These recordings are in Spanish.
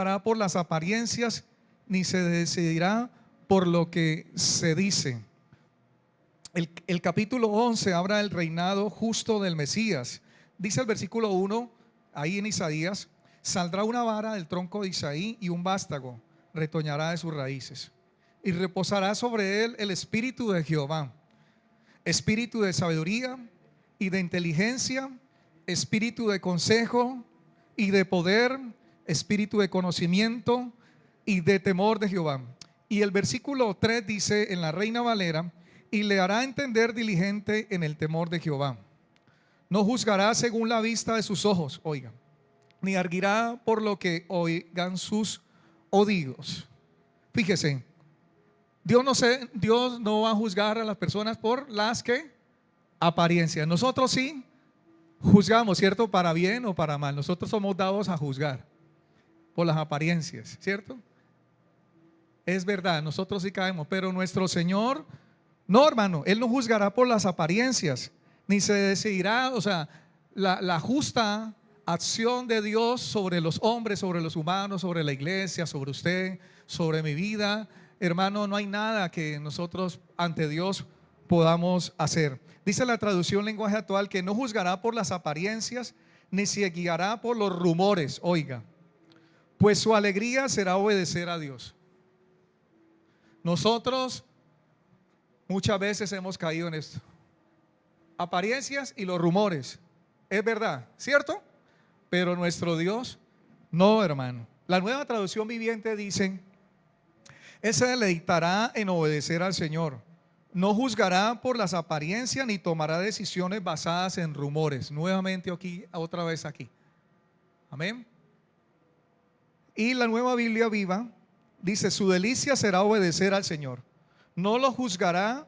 juzgará por las apariencias, ni se decidirá por lo que se dice. El capítulo 11 habla del reinado justo del Mesías. Dice el versículo 1, ahí en Isaías: saldrá una vara del tronco de Isaí y un vástago retoñará de sus raíces. Y reposará sobre él el espíritu de Jehová, espíritu de sabiduría y de inteligencia, espíritu de consejo y de poder, espíritu de conocimiento y de temor de Jehová. Y el versículo 3 dice en la Reina Valera: y le hará entender diligente en el temor de Jehová. No juzgará según la vista de sus ojos, oiga, ni arguirá por lo que oigan sus oídos. Fíjese, Dios no va a juzgar a las personas por las que apariencias. Nosotros sí juzgamos, ¿cierto? Para bien o para mal. Nosotros somos dados a juzgar por las apariencias, ¿cierto? Es verdad, nosotros sí caemos, pero nuestro Señor, no, hermano, Él no juzgará por las apariencias, ni se decidirá, o sea, la justa acción de Dios sobre los hombres, sobre los humanos, sobre la iglesia, sobre usted, sobre mi vida. Hermano, no hay nada que nosotros ante Dios podamos hacer. Dice la traducción lenguaje actual que no juzgará por las apariencias, ni se guiará por los rumores, oiga, pues su alegría será obedecer a Dios. Nosotros muchas veces hemos caído en esto: apariencias y los rumores. Es verdad, ¿cierto? Pero nuestro Dios, no, hermano. La Nueva Traducción Viviente dice: Él se deleitará en obedecer al Señor. No juzgará por las apariencias ni tomará decisiones basadas en rumores. Nuevamente aquí, otra vez aquí. Amén. Y la Nueva Biblia Viva dice: su delicia será obedecer al Señor. No los juzgará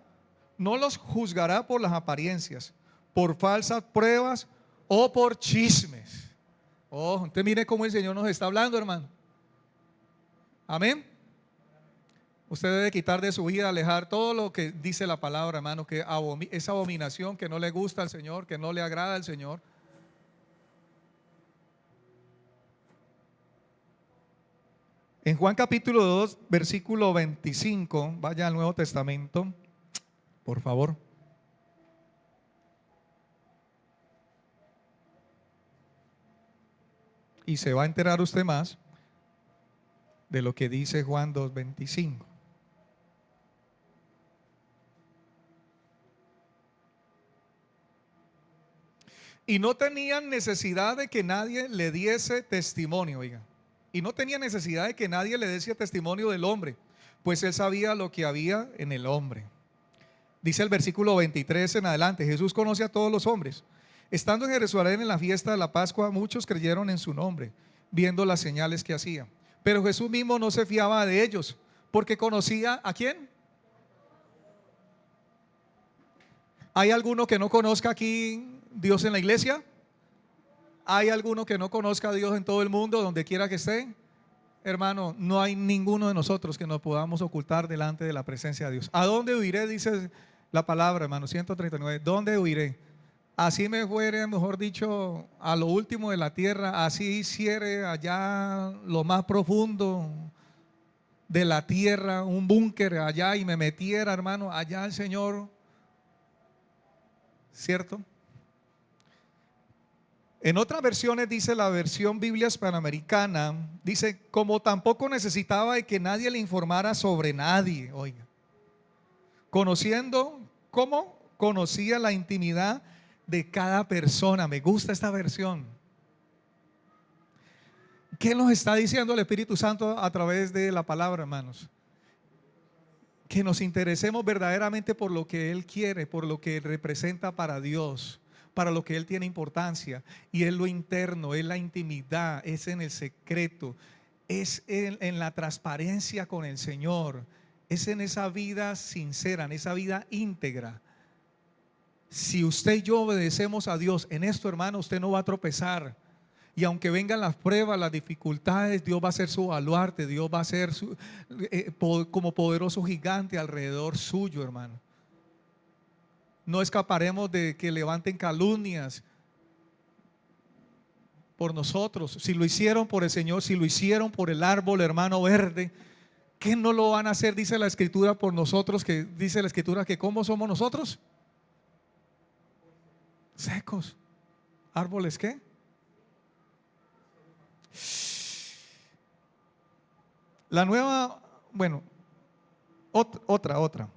por las apariencias, por falsas pruebas o por chismes. Oh, usted mire cómo el Señor nos está hablando, hermano. Amén. Usted debe quitar de su vida, alejar todo lo que dice la palabra, hermano, que es abominación, que no le gusta al Señor, que no le agrada al Señor. En Juan capítulo 2, versículo 25, vaya al Nuevo Testamento, por favor. Y se va a enterar usted más de lo que dice Juan 2:25. Y no tenían necesidad de que nadie le diese testimonio, oiga. Y no tenía necesidad de que nadie le diese testimonio del hombre, pues él sabía lo que había en el hombre. Dice el versículo 23 en adelante: Jesús conoce a todos los hombres. Estando en Jerusalén en la fiesta de la Pascua, muchos creyeron en su nombre, viendo las señales que hacía. Pero Jesús mismo no se fiaba de ellos, porque conocía ¿a quién? ¿Hay alguno que no conozca aquí Dios en la iglesia? ¿Hay alguno que no conozca a Dios en todo el mundo, donde quiera que esté? Hermano, no hay ninguno de nosotros que nos podamos ocultar delante de la presencia de Dios. ¿A dónde huiré? Dice la palabra, hermano, 139. ¿Dónde huiré? Así me fuere, mejor dicho, a lo último de la tierra, así hiciere allá lo más profundo de la tierra, un búnker allá, y me metiera, hermano, allá el Señor, ¿cierto? En otras versiones dice, la versión Biblia Hispanoamericana, dice: como tampoco necesitaba de que nadie le informara sobre nadie, oiga, conociendo, ¿cómo? Conocía la intimidad de cada persona. Me gusta esta versión. ¿Qué nos está diciendo el Espíritu Santo a través de la palabra, hermanos? Que nos interesemos verdaderamente por lo que Él quiere, por lo que representa para Dios, para lo que Él tiene importancia. Y es lo interno, es la intimidad, es en el secreto, es en la transparencia con el Señor, es en esa vida sincera, en esa vida íntegra. Si usted y yo obedecemos a Dios en esto, hermano, usted no va a tropezar. Y aunque vengan las pruebas, las dificultades, Dios va a ser su baluarte, Dios va a ser como poderoso gigante alrededor suyo, hermano. No escaparemos de que levanten calumnias por nosotros, si lo hicieron por el Señor, si lo hicieron por el árbol, hermano, verde, ¿qué no lo van a hacer? Dice la Escritura por nosotros, que dice la Escritura que ¿cómo somos nosotros? Secos. ¿Árboles qué? La nueva, bueno, otra.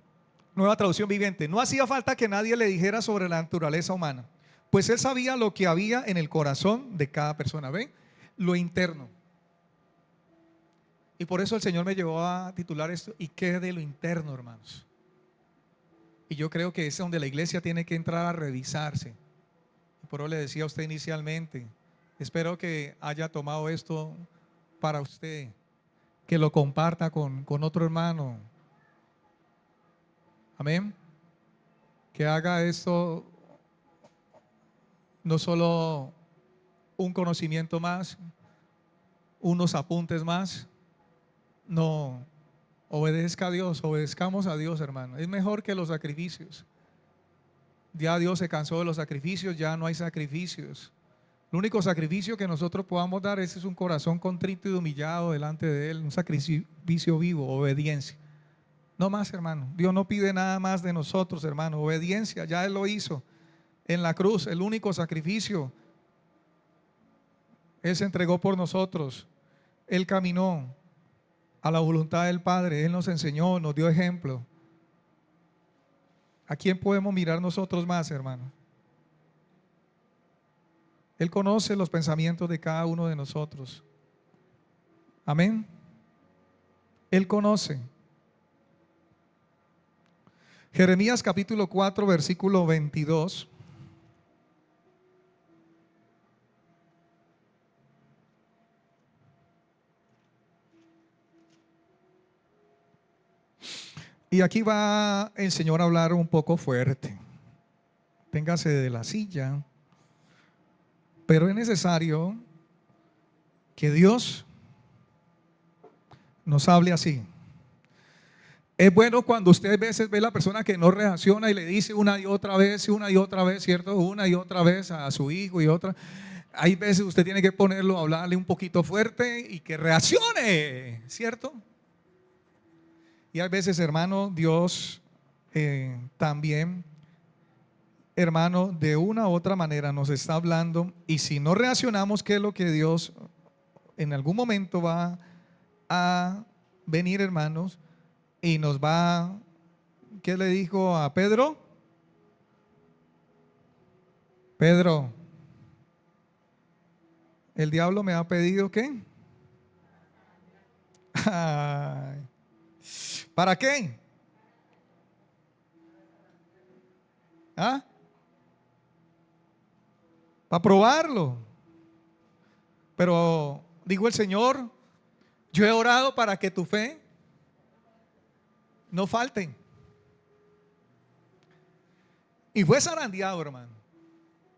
Nueva traducción viviente. No hacía falta que nadie le dijera sobre la naturaleza humana, pues él sabía lo que había en el corazón de cada persona. ¿Ven? Lo interno. Y por eso el Señor me llevó a titular esto, ¿y qué de lo interno, hermanos? Y yo creo que es donde la iglesia tiene que entrar a revisarse. Por eso le decía a usted inicialmente, espero que haya tomado esto para usted, que lo comparta con otro hermano. Amén. Que haga esto no solo un conocimiento más, unos apuntes más. No, obedezca a Dios, obedezcamos a Dios, hermano. Es mejor que los sacrificios. Ya Dios se cansó de los sacrificios, ya no hay sacrificios. El único sacrificio que nosotros podamos dar es un corazón contrito y humillado delante de Él, un sacrificio vivo, obediencia. No más, hermano. Dios no pide nada más de nosotros, hermano. Obediencia, ya Él lo hizo en la cruz, el único sacrificio. Él se entregó por nosotros. Él caminó a la voluntad del Padre. Él nos enseñó, nos dio ejemplo. ¿A quién podemos mirar nosotros más, hermano? Él conoce los pensamientos de cada uno de nosotros. Amén. Él conoce. Jeremías capítulo 4, versículo 22. Y aquí va el Señor a hablar un poco fuerte. Téngase de la silla. Pero es necesario que Dios nos hable así. Es bueno cuando usted a veces ve a la persona que no reacciona y le dice una y otra vez, ¿cierto? Una y otra vez a su hijo y otra. Hay veces usted tiene que ponerlo, hablarle un poquito fuerte y que reaccione, ¿cierto? Y hay veces, hermano, Dios también, hermano, de una u otra manera nos está hablando. Y si no reaccionamos, ¿qué es lo que Dios en algún momento va a venir, hermanos? Y nos va, ¿qué le dijo a Pedro? Pedro, el diablo me ha pedido ¿qué? Ay, ¿para qué? ¿Ah? Para probarlo. Pero dijo el Señor, yo he orado para que tu fe no falte. Y fue zarandeado, hermano.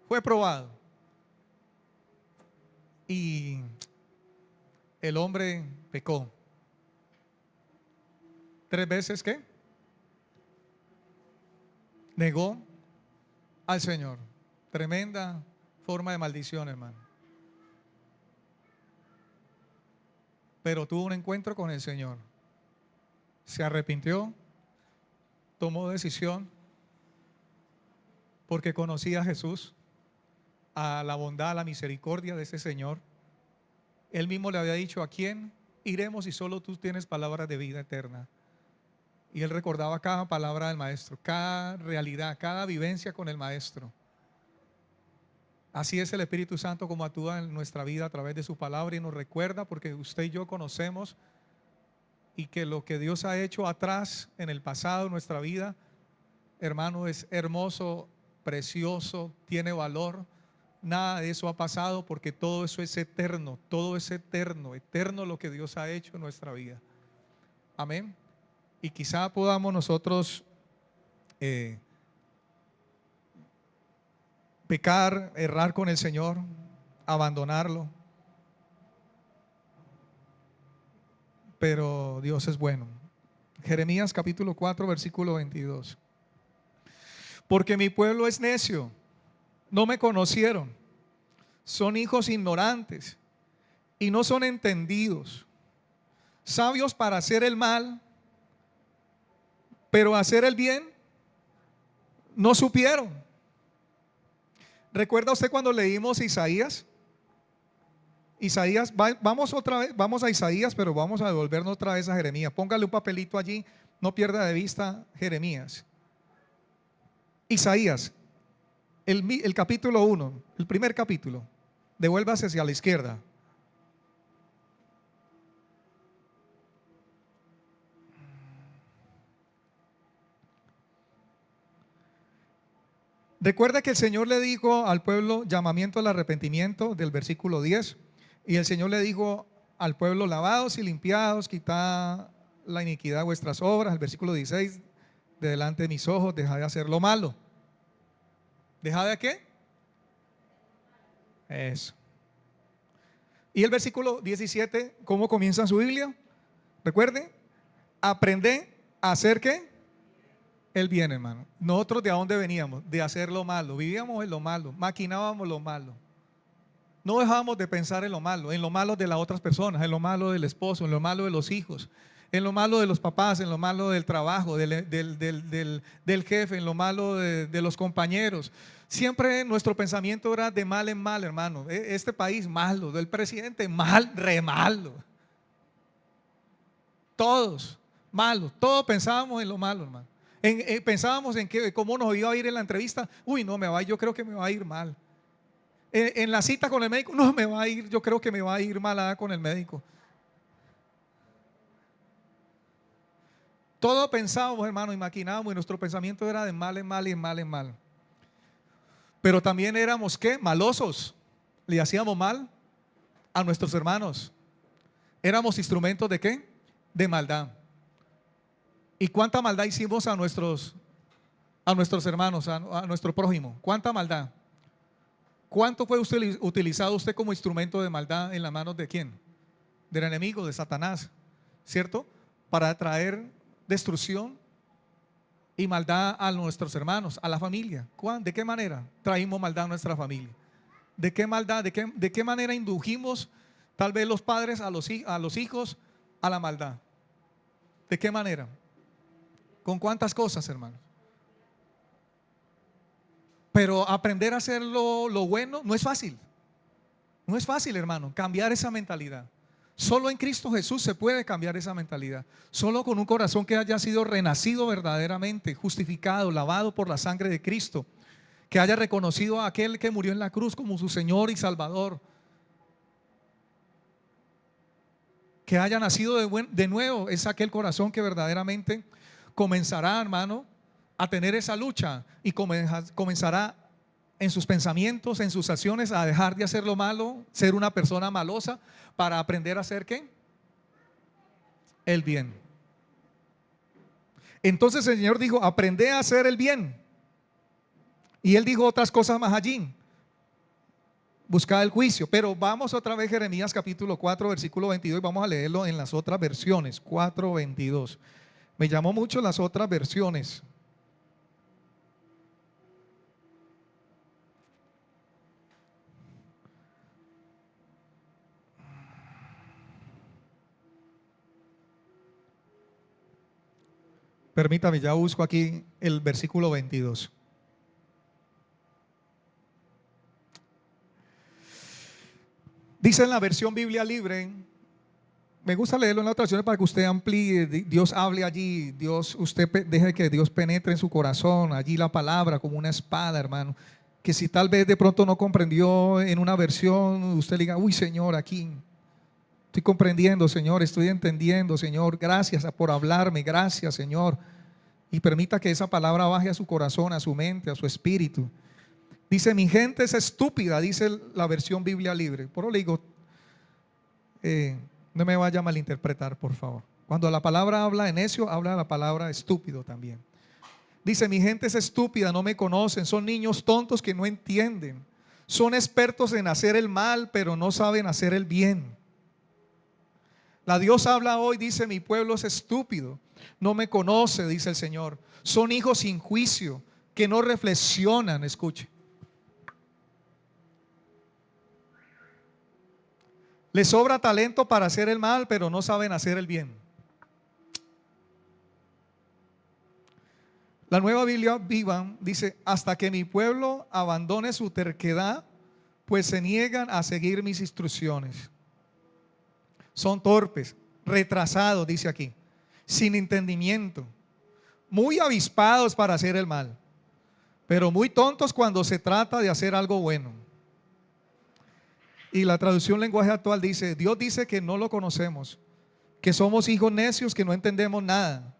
Fue probado. Y el hombre pecó. 3 veces ¿qué? Negó al Señor. Tremenda forma de maldición, hermano. Pero tuvo un encuentro con el Señor. Se arrepintió, tomó decisión, porque conocía a Jesús, a la bondad, a la misericordia de ese Señor. Él mismo le había dicho, ¿a quién iremos si solo tú tienes palabras de vida eterna? Y él recordaba cada palabra del maestro, cada realidad, cada vivencia con el maestro. Así es el Espíritu Santo como actúa en nuestra vida a través de su palabra y nos recuerda, porque usted y yo conocemos y que lo que Dios ha hecho atrás en el pasado en nuestra vida, hermano, es hermoso, precioso, tiene valor. Nada de eso ha pasado porque todo eso es eterno, todo es eterno, eterno lo que Dios ha hecho en nuestra vida. Amén. Y quizá podamos nosotros pecar, errar con el Señor, abandonarlo. Pero Dios es bueno. Jeremías capítulo 4, versículo 22. Porque mi pueblo es necio, no me conocieron. son hijos ignorantes y no son entendidos, sabios para hacer el mal, pero hacer el bien no supieron. ¿Recuerda usted cuando leímos Isaías? Vamos otra vez, vamos a Isaías, pero vamos a devolvernos otra vez a Jeremías. Póngale un papelito allí, no pierda de vista Jeremías. Isaías, el capítulo 1, el primer capítulo. Devuélvase hacia la izquierda. Recuerda que el Señor le dijo al pueblo llamamiento al arrepentimiento del versículo 10. Y el Señor le dijo al pueblo: lavados y limpiados, quitad la iniquidad de vuestras obras. El versículo 16: de delante de mis ojos, dejad de hacer lo malo. ¿Dejad de qué? Eso. Y el versículo 17, ¿cómo comienza su Biblia? Recuerde, aprende a hacer ¿qué? El bien, hermano. Nosotros, ¿de dónde veníamos? De hacer lo malo. Vivíamos en lo malo, maquinábamos lo malo. No dejábamos de pensar en lo malo de las otras personas, en lo malo del esposo, en lo malo de los hijos, en lo malo de los papás, en lo malo del trabajo, del jefe, en lo malo de los compañeros. Siempre nuestro pensamiento era de mal en mal, hermano. Este país malo, del presidente mal, re malo. Todos malos, todos pensábamos en lo malo, hermano. Pensábamos en cómo nos iba a ir en la entrevista. Uy, no, yo creo que me va a ir mal. En la cita con el médico, no me va a ir, yo creo que me va a ir mal con el médico. Todo pensábamos, hermano, y maquinábamos, y nuestro pensamiento era de mal en mal y en mal en mal. Pero también éramos ¿qué? Malosos. Le hacíamos mal a nuestros hermanos. Éramos instrumentos de ¿qué? De maldad. ¿Y cuánta maldad hicimos a nuestros hermanos, a nuestro prójimo? ¿Cuánta maldad? ¿Cuánto fue utilizado usted como instrumento de maldad en las manos de quién? Del enemigo, de Satanás, ¿cierto? Para traer destrucción y maldad a nuestros hermanos, a la familia. ¿De qué manera traímos maldad a nuestra familia? ¿De qué maldad, de qué manera indujimos tal vez los padres a los hijos a la maldad? ¿De qué manera? ¿Con cuántas cosas, hermanos? Pero aprender a hacer lo bueno no es fácil. No es fácil, hermano, cambiar esa mentalidad. Solo en Cristo Jesús se puede cambiar esa mentalidad. Solo con un corazón que haya sido renacido verdaderamente, justificado, lavado por la sangre de Cristo, que haya reconocido a aquel que murió en la cruz como su Señor y Salvador, que haya nacido de nuevo. Es aquel corazón que verdaderamente comenzará, hermano, a tener esa lucha y comenzará en sus pensamientos, en sus acciones, a dejar de hacer lo malo, ser una persona malosa, para aprender a hacer ¿qué? El bien. Entonces el Señor dijo: aprende a hacer el bien. Y Él dijo otras cosas más allí: buscad el juicio. Pero vamos otra vez a Jeremías capítulo 4 versículo 22 y vamos a leerlo en las otras versiones. 4:22. Me llamó mucho las otras versiones. Permítame, ya busco aquí el versículo 22. Dice en la versión Biblia Libre, me gusta leerlo en las traducciones para que usted amplíe, Dios hable allí, usted deje que Dios penetre en su corazón, allí la palabra como una espada, hermano. Que si tal vez de pronto no comprendió en una versión, usted le diga: uy, Señor, aquí estoy comprendiendo, Señor, estoy entendiendo, Señor, gracias por hablarme, gracias, Señor. Y permita que esa palabra baje a su corazón, a su mente, a su espíritu. Dice: mi gente es estúpida, dice la versión Biblia Libre. Por eso le digo, no me vaya a malinterpretar, por favor. Cuando la palabra habla de necio, habla la palabra estúpido también. Dice: mi gente es estúpida, no me conocen, son niños tontos que no entienden. Son expertos en hacer el mal, pero no saben hacer el bien. La Dios habla hoy, dice: mi pueblo es estúpido, no me conoce, dice el Señor. Son hijos sin juicio, que no reflexionan. Escuche. Les sobra talento para hacer el mal, pero no saben hacer el bien. La Nueva Biblia Viva dice: hasta que mi pueblo abandone su terquedad, pues se niegan a seguir mis instrucciones. Son torpes, retrasados, dice aquí, sin entendimiento, muy avispados para hacer el mal, pero muy tontos cuando se trata de hacer algo bueno. Y la traducción lenguaje actual dice: Dios dice que no lo conocemos, que somos hijos necios, que no entendemos nada,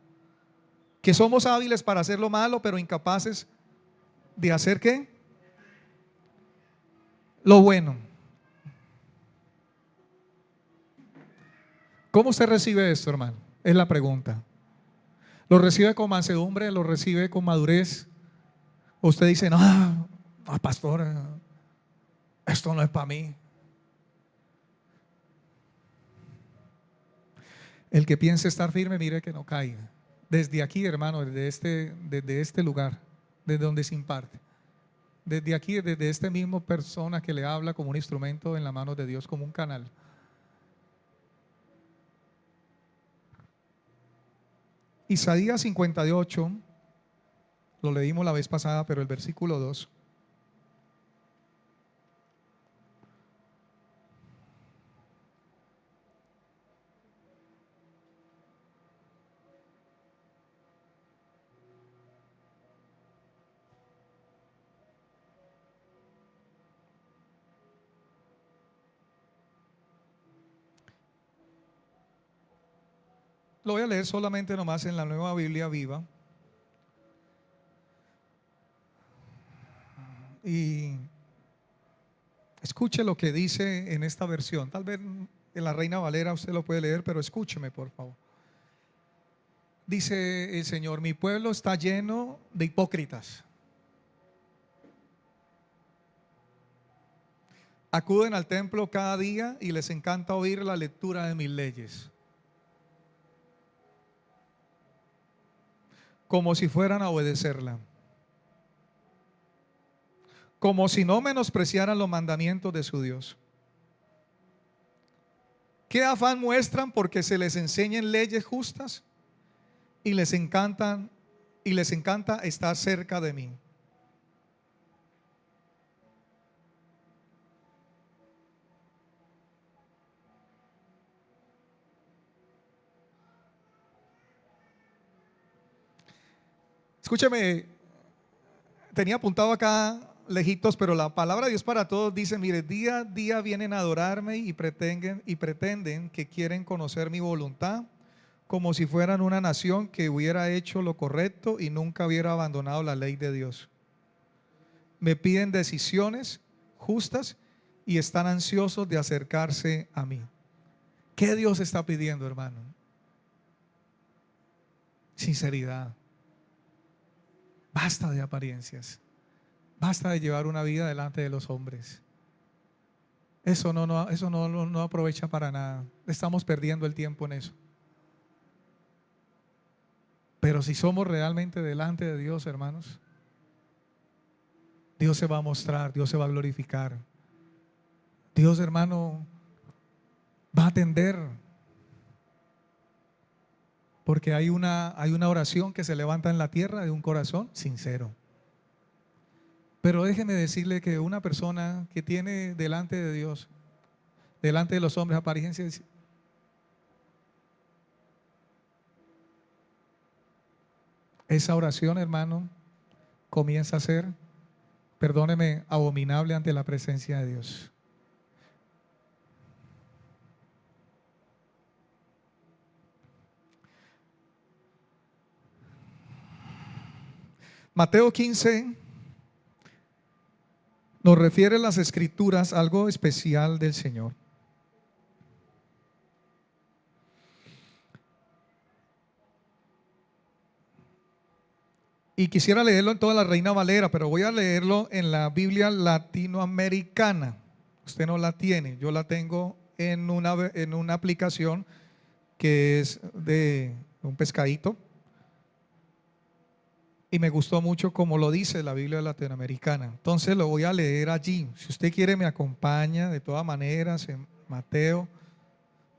que somos hábiles para hacer lo malo, pero incapaces de hacer ¿qué? Lo bueno. ¿Cómo usted recibe esto, hermano? Es la pregunta. ¿Lo recibe con mansedumbre? ¿Lo recibe con madurez? ¿O usted dice: no, pastor, esto no es para mí? El que piense estar firme, mire que no caiga. Desde aquí, hermano, desde este lugar, desde donde se imparte, desde aquí, desde esta misma persona que le habla como un instrumento en la mano de Dios, como un canal. Isaías 58, lo leímos la vez pasada, pero el versículo 2. Lo voy a leer solamente nomás en la Nueva Biblia Viva. Y escuche lo que dice en esta versión. Tal vez en la Reina Valera usted lo puede leer, pero escúcheme por favor. Dice el Señor: mi pueblo está lleno de hipócritas. Acuden al templo cada día y les encanta oír la lectura de mis leyes, como si fueran a obedecerla, como si no menospreciaran los mandamientos de su Dios. ¿Qué afán muestran porque se les enseñen leyes justas y les encanta estar cerca de mí? Escúcheme, tenía apuntado acá lejitos, pero la palabra de Dios para todos dice: mire, día a día vienen a adorarme y pretenden que quieren conocer mi voluntad, como si fueran una nación que hubiera hecho lo correcto y nunca hubiera abandonado la ley de Dios. Me piden decisiones justas y están ansiosos de acercarse a mí. ¿Qué Dios está pidiendo, hermano? Sinceridad. Basta de apariencias. Basta de llevar una vida delante de los hombres. Eso no aprovecha para nada. Estamos perdiendo el tiempo en eso. Pero si somos realmente delante de Dios, hermanos, Dios se va a mostrar, Dios se va a glorificar. Dios, hermano, va a atender. Porque hay una oración que se levanta en la tierra de un corazón sincero. Pero déjeme decirle que una persona que tiene delante de Dios, delante de los hombres, apariencias, esa oración, hermano, comienza a ser, perdóneme, abominable ante la presencia de Dios. Mateo 15 nos refiere las escrituras algo especial del Señor. Y quisiera leerlo en toda la Reina Valera, pero voy a leerlo en la Biblia latinoamericana. Usted no la tiene, yo la tengo en una aplicación que es de un pescadito. Y me gustó mucho como lo dice la Biblia latinoamericana. Entonces lo voy a leer allí. Si usted quiere me acompaña, de todas maneras, Mateo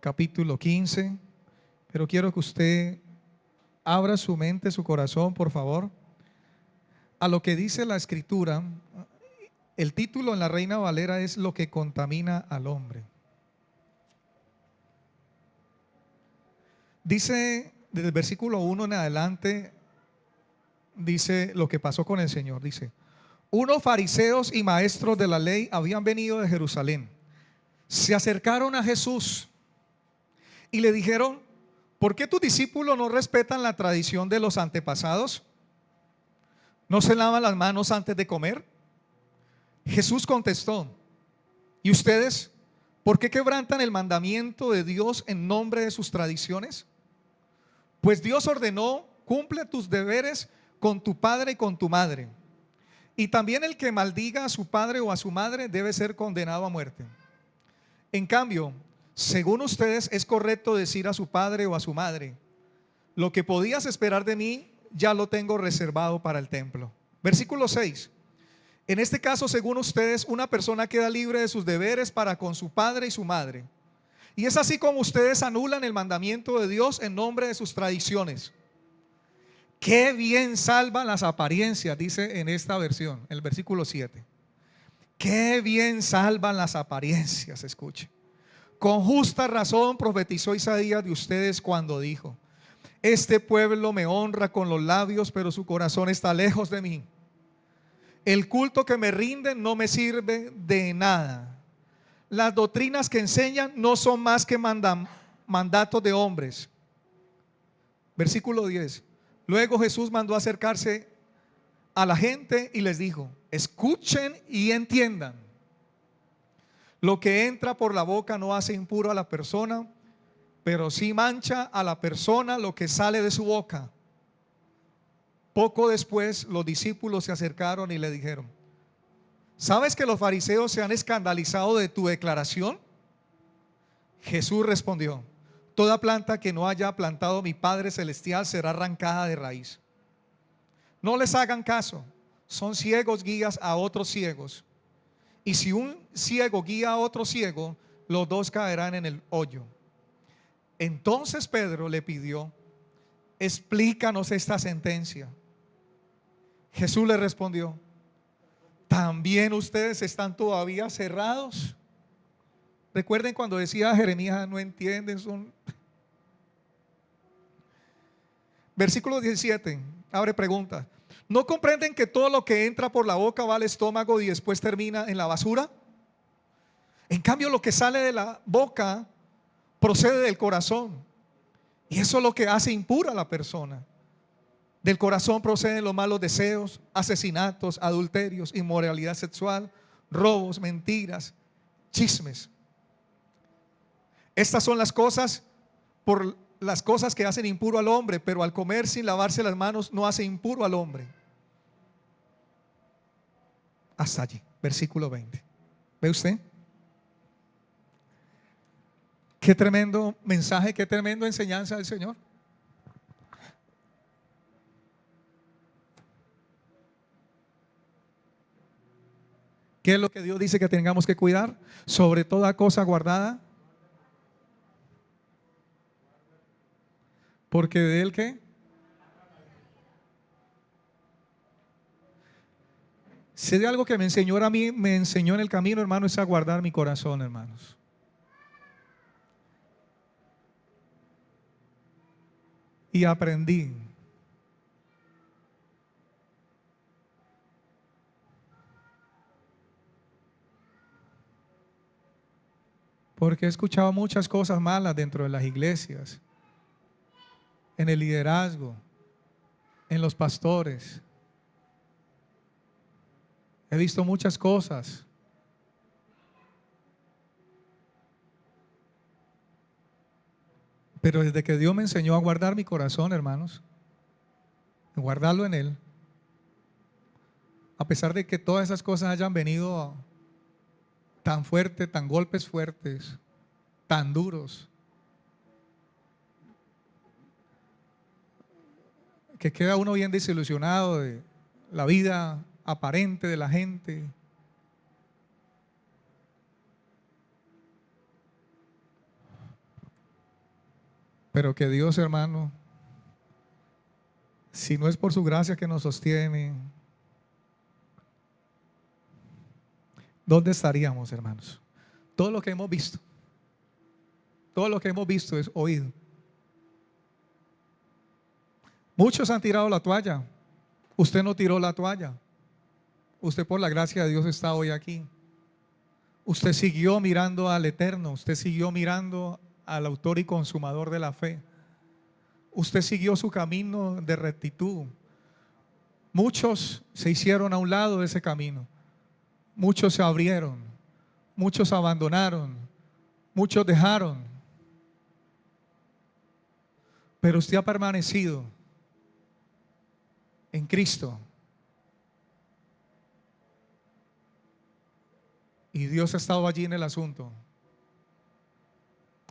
capítulo 15. Pero quiero que usted abra su mente, su corazón, por favor, a lo que dice la Escritura. El título en la Reina Valera es Lo que contamina al hombre. Dice desde el versículo 1 en adelante, dice lo que pasó con el Señor. Dice: unos fariseos y maestros de la ley habían venido de Jerusalén. Se acercaron a Jesús y le dijeron: ¿por qué tus discípulos no respetan la tradición de los antepasados? ¿No se lavan las manos antes de comer? Jesús contestó: ¿y ustedes por qué quebrantan el mandamiento de Dios en nombre de sus tradiciones? Pues Dios ordenó: cumple tus deberes con tu padre y con tu madre. Y también el que maldiga a su padre o a su madre debe ser condenado a muerte. En cambio, según ustedes, es correcto decir a su padre o a su madre: lo que podías esperar de mí, ya lo tengo reservado para el templo. Versículo 6. En este caso, según ustedes, una persona queda libre de sus deberes para con su padre y su madre. Y es así como ustedes anulan el mandamiento de Dios en nombre de sus tradiciones. Qué bien salvan las apariencias, dice en esta versión, el versículo 7. Qué bien salvan las apariencias, escuche. Con justa razón profetizó Isaías de ustedes cuando dijo: este pueblo me honra con los labios, pero su corazón está lejos de mí. El culto que me rinden no me sirve de nada. Las doctrinas que enseñan no son más que mandatos de hombres. Versículo 10. Luego Jesús mandó acercarse a la gente y les dijo: escuchen y entiendan. Lo que entra por la boca no hace impuro a la persona, pero sí mancha a la persona lo que sale de su boca. Poco después los discípulos se acercaron y le dijeron: ¿sabes que los fariseos se han escandalizado de tu declaración? Jesús respondió: toda planta que no haya plantado mi Padre Celestial será arrancada de raíz. No les hagan caso, son ciegos guías a otros ciegos. Y si un ciego guía a otro ciego, los dos caerán en el hoyo. Entonces Pedro le pidió: explícanos esta sentencia. Jesús le respondió: ¿también ustedes están todavía cerrados? Recuerden cuando decía Jeremías: no entienden, son... Versículo 17, abre pregunta. ¿No comprenden que todo lo que entra por la boca va al estómago y después termina en la basura? En cambio, lo que sale de la boca procede del corazón, y eso es lo que hace impura a la persona. Del corazón proceden los malos deseos, asesinatos, adulterios, inmoralidad sexual, robos, mentiras, chismes. Estas son las cosas que hacen impuro al hombre, pero al comer sin lavarse las manos no hace impuro al hombre. Hasta allí, versículo 20. ¿Ve usted? Qué tremendo mensaje, qué tremendo enseñanza del Señor. ¿Qué es lo que Dios dice que tengamos que cuidar? Sobre toda cosa guardada, porque de él ¿qué? Si de algo que me enseñó a mí, me enseñó en el camino, hermano, es a guardar mi corazón, hermanos. Y aprendí porque he escuchado muchas cosas malas dentro de las iglesias, en el liderazgo, en los pastores. He visto muchas cosas. Pero desde que Dios me enseñó a guardar mi corazón, hermanos, a guardarlo en Él, a pesar de que todas esas cosas hayan venido tan fuertes, tan golpes fuertes, tan duros, que queda uno bien desilusionado de la vida aparente de la gente. Pero que Dios, hermano, si no es por su gracia que nos sostiene, ¿dónde estaríamos, hermanos? Todo lo que hemos visto, todo lo que hemos visto es oído. Muchos han tirado la toalla. Usted no tiró la toalla. Usted, por la gracia de Dios, está hoy aquí. Usted siguió mirando al Eterno. Usted siguió mirando al autor y consumador de la fe. Usted siguió su camino de rectitud. Muchos se hicieron a un lado de ese camino. Muchos se abrieron. Muchos abandonaron. Muchos dejaron. Pero usted ha permanecido en Cristo. Y Dios ha estado allí en el asunto.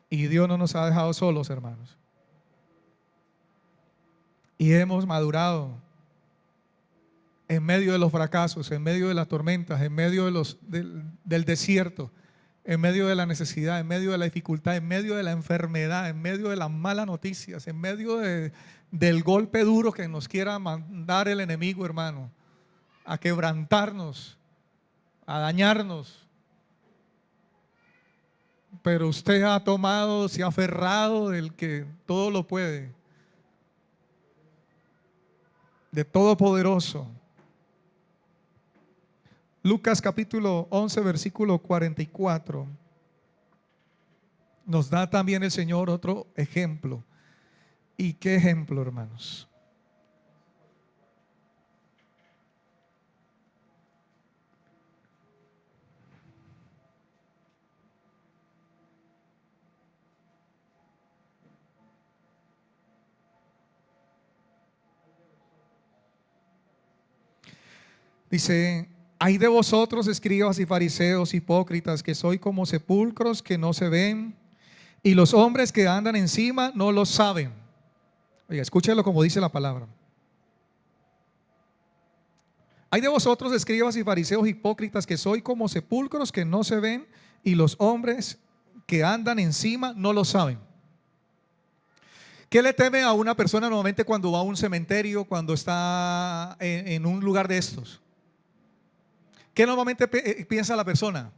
Y Dios no nos ha dejado solos, hermanos. Y hemos madurado en medio de los fracasos, en medio de las tormentas, en medio del desierto, en medio de la necesidad, en medio de la dificultad, en medio de la enfermedad, en medio de las malas noticias, en medio del golpe duro que nos quiera mandar el enemigo, hermano, a quebrantarnos, a dañarnos. Pero usted ha tomado, se ha aferrado del que todo lo puede, de Todopoderoso. Lucas capítulo 11, versículo 44. Nos da también el Señor otro ejemplo. ¿Y qué ejemplo, hermanos? Dice: hay de vosotros, escribas y fariseos hipócritas, que sois como sepulcros que no se ven, y los hombres que andan encima no lo saben. Oiga, escúchelo como dice la palabra. Hay de vosotros, escribas y fariseos hipócritas, que sois como sepulcros que no se ven, y los hombres que andan encima no lo saben. ¿Qué le teme a una persona normalmente cuando va a un cementerio, cuando está en un lugar de estos? ¿Qué normalmente piensa la persona?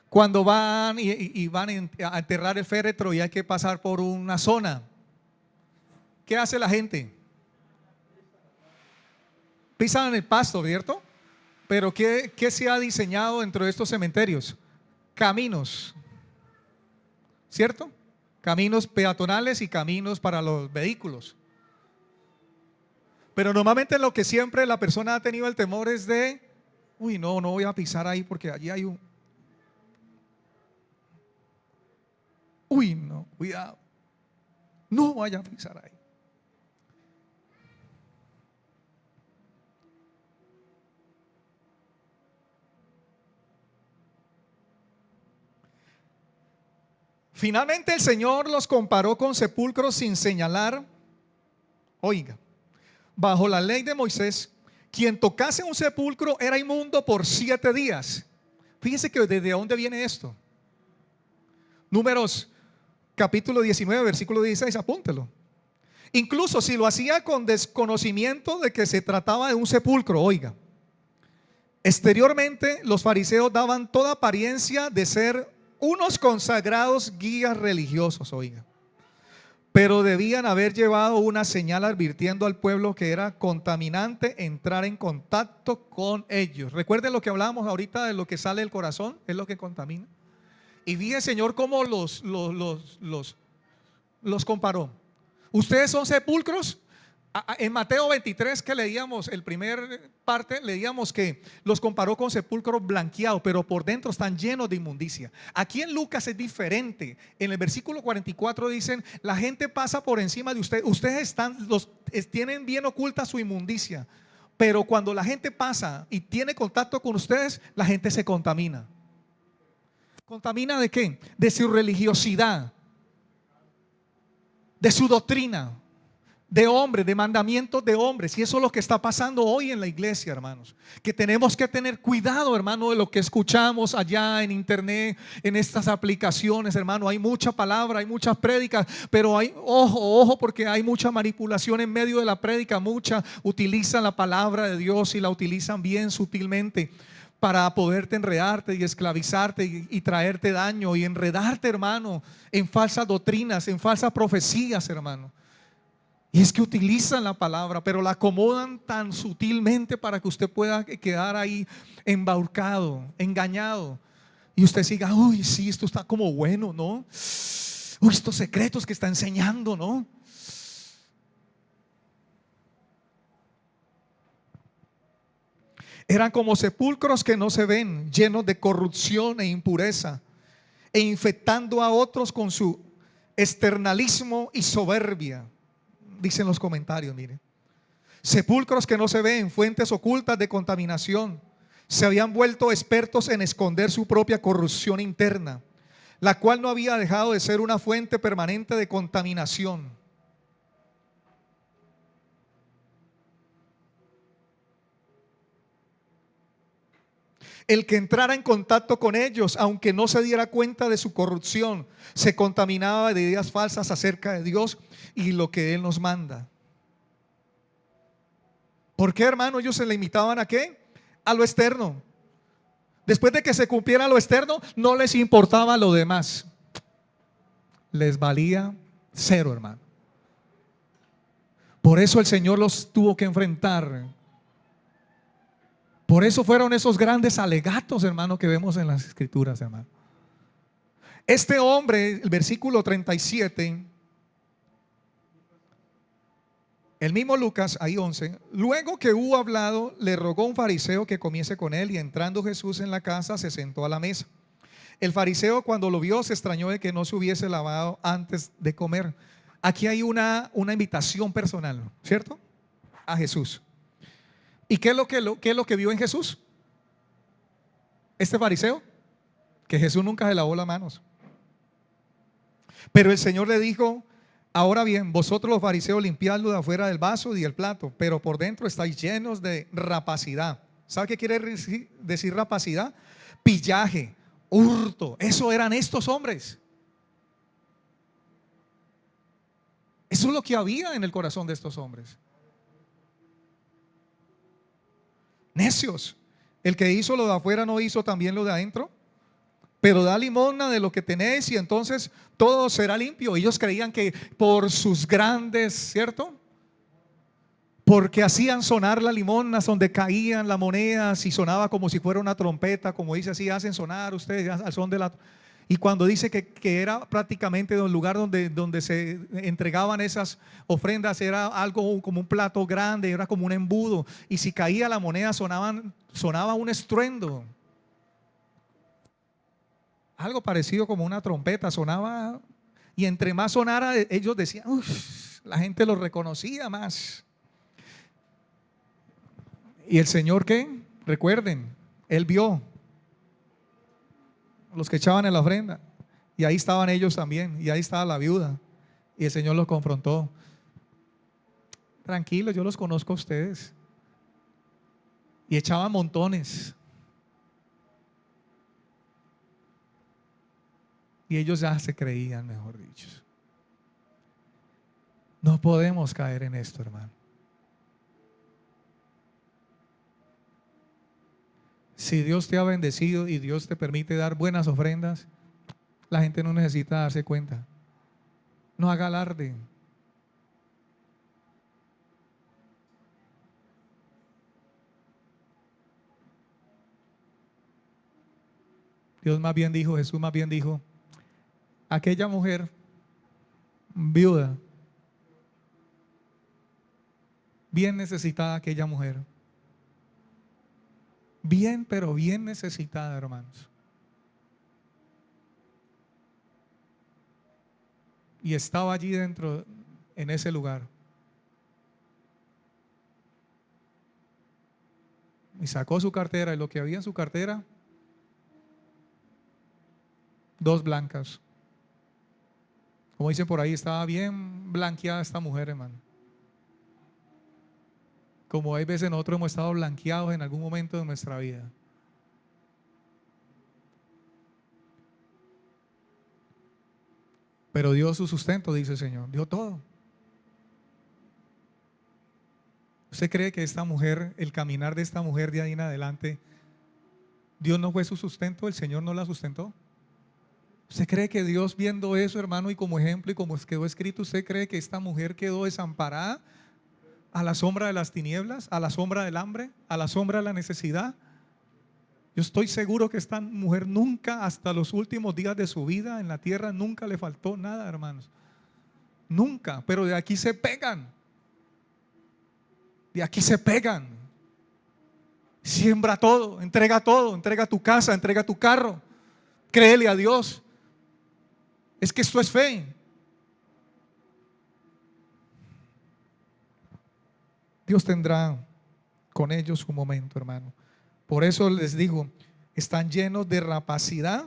Cuando van y van a enterrar el féretro y hay que pasar por una zona, ¿qué hace la gente? Pisan en el pasto, ¿cierto? Pero ¿qué se ha diseñado dentro de estos cementerios? Caminos, ¿cierto? Caminos peatonales y caminos para los vehículos. Pero normalmente lo que siempre la persona ha tenido el temor es de: uy, no voy a pisar ahí porque allí hay un... Uy, no, cuidado. No vaya a pisar ahí. Finalmente el Señor los comparó con sepulcros sin señalar. Oiga, bajo la ley de Moisés, quien tocase un sepulcro era inmundo por 7 días. Fíjense que desde dónde viene esto. Números capítulo 19, versículo 16, apúntelo. Incluso si lo hacía con desconocimiento de que se trataba de un sepulcro, oiga. Exteriormente los fariseos daban toda apariencia de ser unos consagrados guías religiosos, oiga. Pero debían haber llevado una señal advirtiendo al pueblo que era contaminante entrar en contacto con ellos. Recuerden lo que hablábamos ahorita de lo que sale del corazón, es lo que contamina. Y dije, Señor, cómo los comparó. Ustedes son sepulcros. En Mateo 23 que leíamos, el primer parte, leíamos que los comparó con sepulcros blanqueados, pero por dentro están llenos de inmundicia. Aquí en Lucas es diferente. En el versículo 44 dicen: la gente pasa por encima de ustedes. Ustedes tienen bien oculta su inmundicia, pero cuando la gente pasa y tiene contacto con ustedes, la gente se contamina. ¿Contamina de qué? De su religiosidad, de su doctrina, de hombres, de mandamientos de hombres. Y eso es lo que está pasando hoy en la iglesia, hermanos. Que tenemos que tener cuidado, hermano, de lo que escuchamos allá en internet, en estas aplicaciones, hermano. Hay mucha palabra, hay muchas prédicas, pero hay, ojo, porque hay mucha manipulación en medio de la prédica. Mucha utilizan la palabra de Dios y la utilizan bien sutilmente para poderte enredarte y esclavizarte y traerte daño y enredarte, hermano, en falsas doctrinas, en falsas profecías, hermano. Y es que utilizan la palabra, pero la acomodan tan sutilmente para que usted pueda quedar ahí embaucado, engañado. Y usted siga, uy, sí, esto está como bueno, ¿no? Uy, estos secretos que está enseñando, ¿no? Eran como sepulcros que no se ven, llenos de corrupción e impureza, e infectando a otros con su externalismo y soberbia. Dicen los comentarios, miren. Sepulcros que no se ven, fuentes ocultas de contaminación. Se habían vuelto expertos en esconder su propia corrupción interna, la cual no había dejado de ser una fuente permanente de contaminación. El que entrara en contacto con ellos, aunque no se diera cuenta de su corrupción, se contaminaba de ideas falsas acerca de Dios y lo que Él nos manda. ¿Por qué, hermano? Ellos se limitaban ¿a qué? A lo externo. Después de que se cumpliera lo externo, no les importaba lo demás. Les valía cero, hermano. Por eso el Señor los tuvo que enfrentar. Por eso fueron esos grandes alegatos, hermano, que vemos en las escrituras, hermano. Este hombre, el versículo 37, el mismo Lucas, ahí 11, luego que hubo hablado, le rogó un fariseo que comiese con él, y entrando Jesús en la casa, se sentó a la mesa. El fariseo, cuando lo vio, se extrañó de que no se hubiese lavado antes de comer. Aquí hay una invitación personal, ¿cierto? A Jesús. ¿Y qué es lo que vio en Jesús? Este fariseo, que Jesús nunca se lavó las manos. Pero el Señor le dijo: ahora bien, vosotros los fariseos limpiadlo de afuera del vaso y del plato, pero por dentro estáis llenos de rapacidad. ¿Sabe qué quiere decir rapacidad? Pillaje, hurto. Eso eran estos hombres. Eso es lo que había en el corazón de estos hombres. Necios. El que hizo lo de afuera no hizo también lo de adentro. Pero da limosna de lo que tenéis y entonces todo será limpio. Ellos creían que por sus grandes, ¿cierto? Porque hacían sonar las limosnas donde caían las monedas y sonaba como si fuera una trompeta, como dice así, hacen sonar ustedes al son de la... Y cuando dice que era prácticamente el lugar donde se entregaban esas ofrendas, era algo como un plato grande, era como un embudo. Y si caía la moneda sonaba un estruendo. Algo parecido como una trompeta sonaba, y entre más sonara ellos decían, uff, la gente lo reconocía más. Y el Señor, ¿qué? Recuerden, Él vio los que echaban en la ofrenda, y ahí estaban ellos también, y ahí estaba la viuda, y el Señor los confrontó. Tranquilos, yo los conozco a ustedes. Y echaban montones. Y ellos ya se creían, mejor dicho. No podemos caer en esto, hermano. Si Dios te ha bendecido y Dios te permite dar buenas ofrendas, la gente no necesita darse cuenta. No haga alarde. Dios más bien dijo, Jesús más bien dijo, aquella mujer viuda, bien necesitada aquella mujer. Bien, pero bien necesitada, hermanos. Y estaba allí dentro, en ese lugar. Y sacó su cartera, y lo que había en su cartera, 2 blancas. Como dicen por ahí, estaba bien blanqueada esta mujer, hermano. como hay veces nosotros hemos estado blanqueados en algún momento de nuestra vida. Pero dio su sustento, dice el Señor, dio todo. ¿Usted cree que esta mujer, el caminar de esta mujer de ahí en adelante, Dios no fue su sustento, el Señor no la sustentó? ¿Usted cree que Dios, viendo eso, hermano, y como ejemplo y como quedó escrito, usted cree que esta mujer quedó desamparada a la sombra de las tinieblas, a la sombra del hambre, a la sombra de la necesidad? Yo estoy seguro que esta mujer nunca, hasta los últimos días de su vida en la tierra, nunca le faltó nada, hermanos. Nunca, pero de aquí se pegan. De aquí se pegan. Siembra todo, entrega tu casa, entrega tu carro. Créele a Dios. Es que esto es fe. Dios tendrá con ellos un momento, hermano. Por eso les digo, están llenos de rapacidad,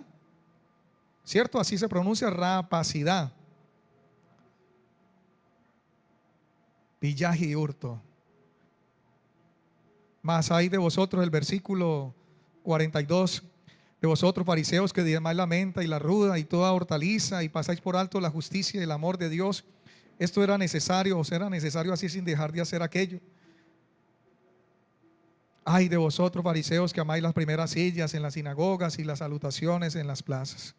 ¿cierto? Así se pronuncia, rapacidad. Pillaje y hurto. Mas hay de vosotros, el versículo 42, de vosotros fariseos que diezmáis la menta y la ruda y toda hortaliza y pasáis por alto la justicia y el amor de Dios. Esto era necesario, os era necesario así sin dejar de hacer aquello. Ay de vosotros fariseos que amáis las primeras sillas en las sinagogas y las salutaciones en las plazas.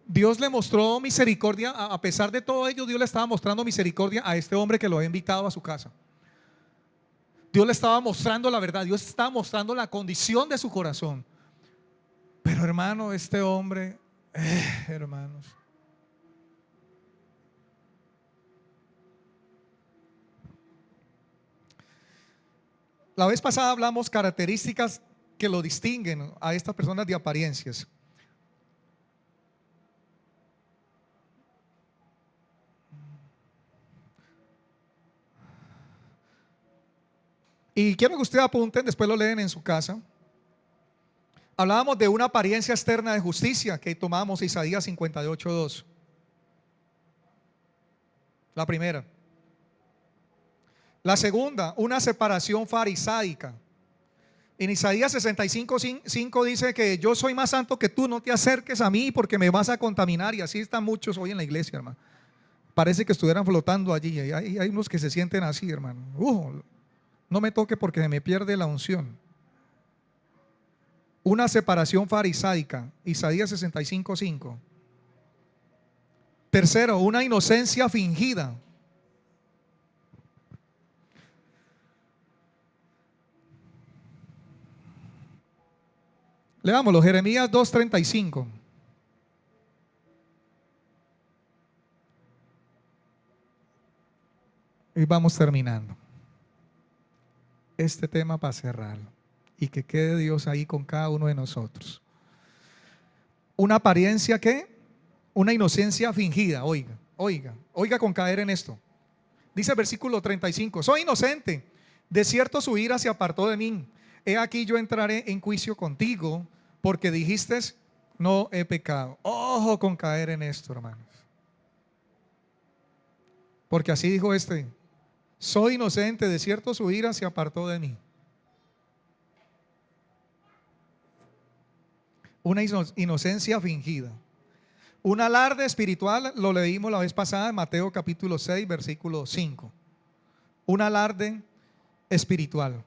Dios le mostró misericordia, a pesar de todo ello, Dios le estaba mostrando misericordia a este hombre que lo había invitado a su casa. Dios le estaba mostrando la verdad, Dios estaba mostrando la condición de su corazón. Pero hermano, este hombre, hermanos, la vez pasada hablamos características que lo distinguen a estas personas de apariencias. Y quiero que ustedes apunten, después lo leen en su casa. Hablábamos de una apariencia externa de justicia que tomamos Isaías 58:2. La primera. La segunda, una separación farisaica. En Isaías 65:5 dice que yo soy más santo que tú, no te acerques a mí porque me vas a contaminar. Y así están muchos hoy en la iglesia, hermano. Parece que estuvieran flotando allí. Hay unos que se sienten así, hermano. No me toque porque se me pierde la unción. Una separación farisaica, Isaías 65:5. Tercero, una inocencia fingida. Leámoslo, Jeremías 2:35. Y vamos terminando este tema para cerrarlo y que quede Dios ahí con cada uno de nosotros. Una apariencia que, una inocencia fingida. Oiga con caer en esto. Dice el versículo 35: soy inocente, de cierto su ira se apartó de mí. He aquí yo entraré en juicio contigo, porque dijiste no he pecado. Ojo con caer en esto, hermanos. Porque así dijo este: soy inocente, de cierto su ira se apartó de mí. Una inocencia fingida. Un alarde espiritual, lo leímos la vez pasada en Mateo capítulo 6, versículo 5. Un alarde espiritual.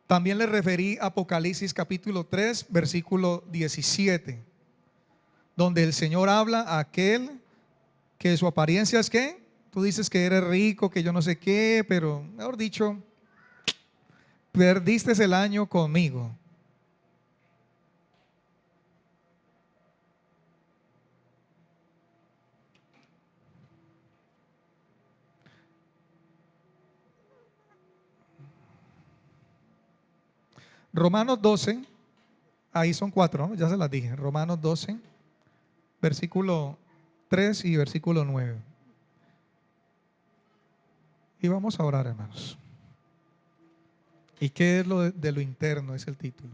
También le referí a Apocalipsis capítulo 3, versículo 17, donde el Señor habla a aquel que su apariencia es que tú dices que eres rico, que yo no sé qué, pero mejor dicho, perdiste el año conmigo. Romanos 12, ahí son 4, ¿no? Ya se las dije. Romanos 12, versículo 3 y versículo 9. Y vamos a orar, hermanos. ¿Y qué es lo de lo interno? Es el título.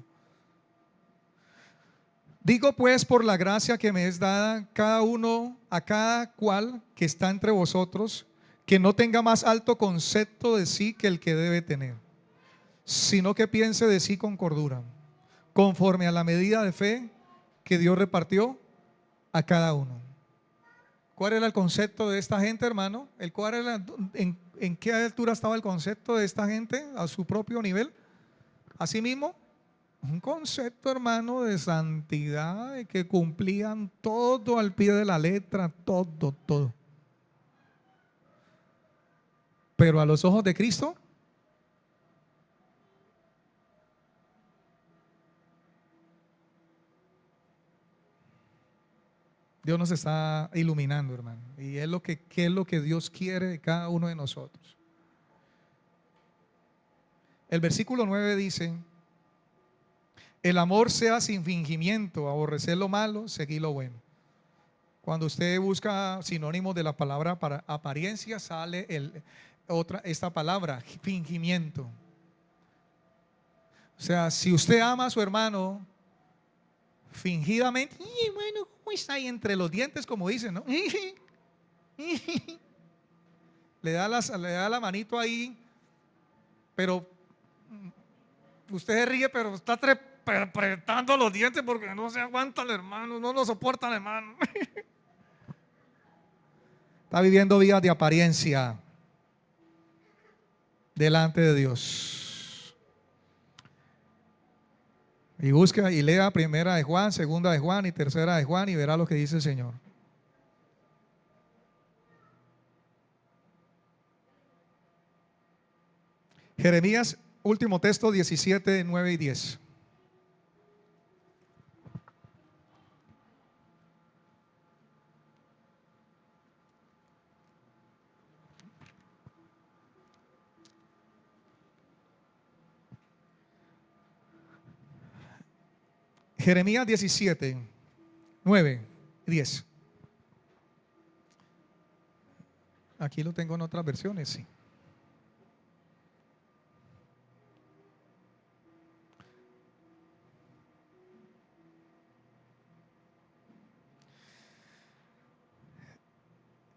Digo pues, por la gracia que me es dada, a cada cual que está entre vosotros, que no tenga más alto concepto de sí que el que debe tener, sino que piense de sí con cordura, conforme a la medida de fe que Dios repartió a cada uno. ¿Cuál era el concepto de esta gente, hermano? ¿En qué altura estaba el concepto de esta gente a su propio nivel? Asimismo, un concepto, hermano, de santidad, de que cumplían todo al pie de la letra, todo, todo. Pero a los ojos de Cristo, Dios nos está iluminando, hermano. Y es ¿qué es lo que Dios quiere de cada uno de nosotros? El versículo 9 dice: el amor sea sin fingimiento, aborrecer lo malo, seguir lo bueno. Cuando usted busca sinónimos de la palabra para apariencia, sale esta palabra, fingimiento. O sea, si usted ama a su hermano fingidamente, y hermano, ¿cómo está ahí entre los dientes? Como dicen, ¿no? Le da la manito ahí, pero usted se ríe, pero está apretando los dientes porque no se aguanta el hermano, no lo soporta el hermano. Está viviendo vidas de apariencia delante de Dios. Y busca y lea primera de Juan, segunda de Juan y tercera de Juan y verá lo que dice el Señor. Jeremías, último texto, 17, 9 y 10. Jeremías 17, 9 y 10. Aquí lo tengo en otras versiones, sí.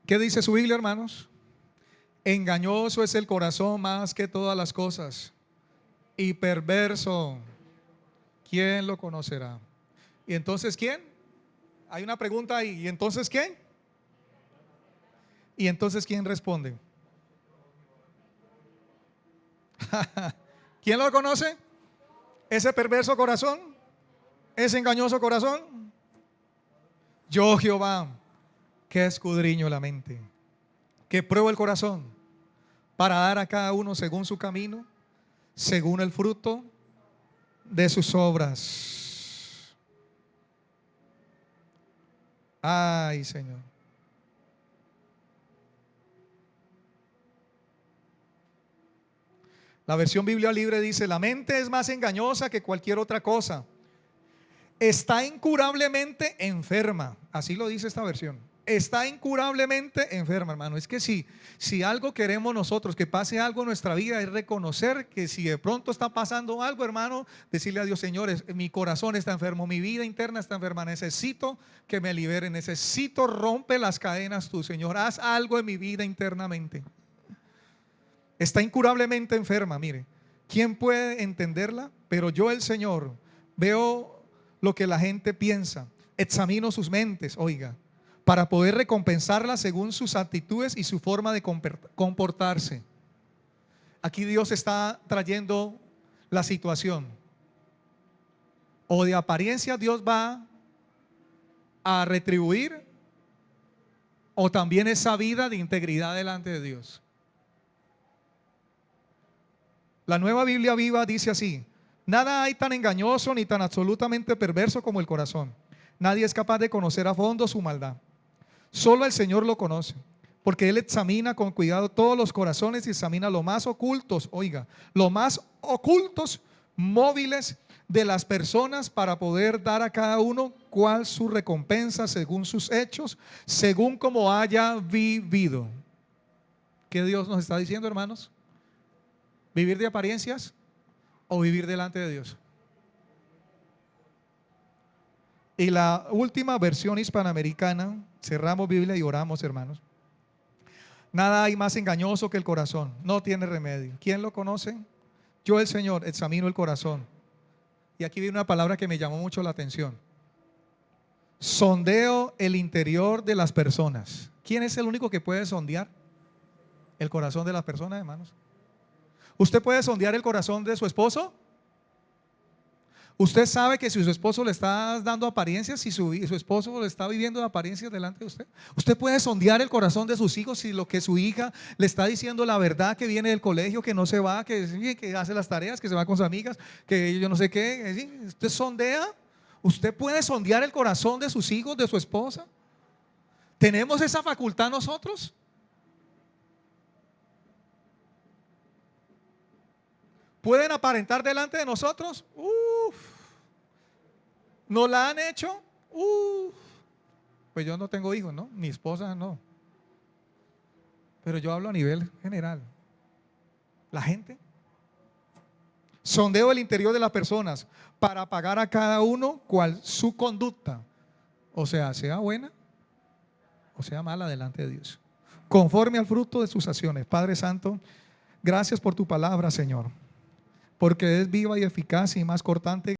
¿Qué dice su Biblia, hermanos? Engañoso es el corazón más que todas las cosas, y perverso, ¿quién lo conocerá? ¿Y entonces quién? Hay una pregunta ahí. ¿Y entonces quién? ¿Y entonces quién responde? ¿Quién lo conoce? Ese perverso corazón, ese engañoso corazón. Yo, Jehová, que escudriño la mente, que pruebo el corazón, para dar a cada uno según su camino, según el fruto de sus obras. Ay, Señor. La versión Biblia Libre dice: la mente es más engañosa que cualquier otra cosa, está incurablemente enferma. Así lo dice esta versión. Está incurablemente enferma, hermano. Es que si algo queremos nosotros, que pase algo en nuestra vida, es reconocer que si de pronto está pasando algo, hermano, decirle a Dios: señores, mi corazón está enfermo, mi vida interna está enferma, necesito que me libere, necesito rompe las cadenas tú, Señor, haz algo en mi vida internamente. Está incurablemente enferma, mire. ¿Quién puede entenderla? Pero yo, el Señor, veo lo que la gente piensa, examino sus mentes, oiga, para poder recompensarla según sus actitudes y su forma de comportarse. Aquí Dios está trayendo la situación. O de apariencia Dios va a retribuir, o también esa vida de integridad delante de Dios. La Nueva Biblia Viva dice así: nada hay tan engañoso ni tan absolutamente perverso como el corazón. Nadie es capaz de conocer a fondo su maldad. Solo el Señor lo conoce, porque Él examina con cuidado todos los corazones y examina lo más ocultos, oiga, lo más ocultos, móviles de las personas, para poder dar a cada uno cuál su recompensa según sus hechos, según como haya vivido. ¿Qué Dios nos está diciendo, hermanos? ¿Vivir de apariencias o vivir delante de Dios? Y la última versión hispanoamericana, cerramos Biblia y oramos, hermanos. Nada hay más engañoso que el corazón. No tiene remedio. ¿Quién lo conoce? Yo, el Señor, examino el corazón. Y aquí viene una palabra que me llamó mucho la atención. Sondeo el interior de las personas. ¿Quién es el único que puede sondear el corazón de las personas, hermanos? ¿Usted puede sondear el corazón de su esposo? ¿Usted sabe que si su esposo le está dando apariencias, si su esposo le está viviendo de apariencias delante de usted? ¿Usted puede sondear el corazón de sus hijos si lo que su hija le está diciendo la verdad, que viene del colegio, que no se va, que hace las tareas, que se va con sus amigas, que yo no sé qué? ¿Sí? ¿Usted sondea? ¿Usted puede sondear el corazón de sus hijos, de su esposa? ¿Tenemos esa facultad nosotros? ¿Pueden aparentar delante de nosotros? ¿No la han hecho? Pues yo no tengo hijos, ¿no? Mi esposa no. Pero yo hablo a nivel general. La gente. Sondeo el interior de las personas para pagar a cada uno cual su conducta. O sea buena o sea mala delante de Dios. Conforme al fruto de sus acciones. Padre Santo, gracias por tu palabra, Señor. Porque es viva y eficaz y más cortante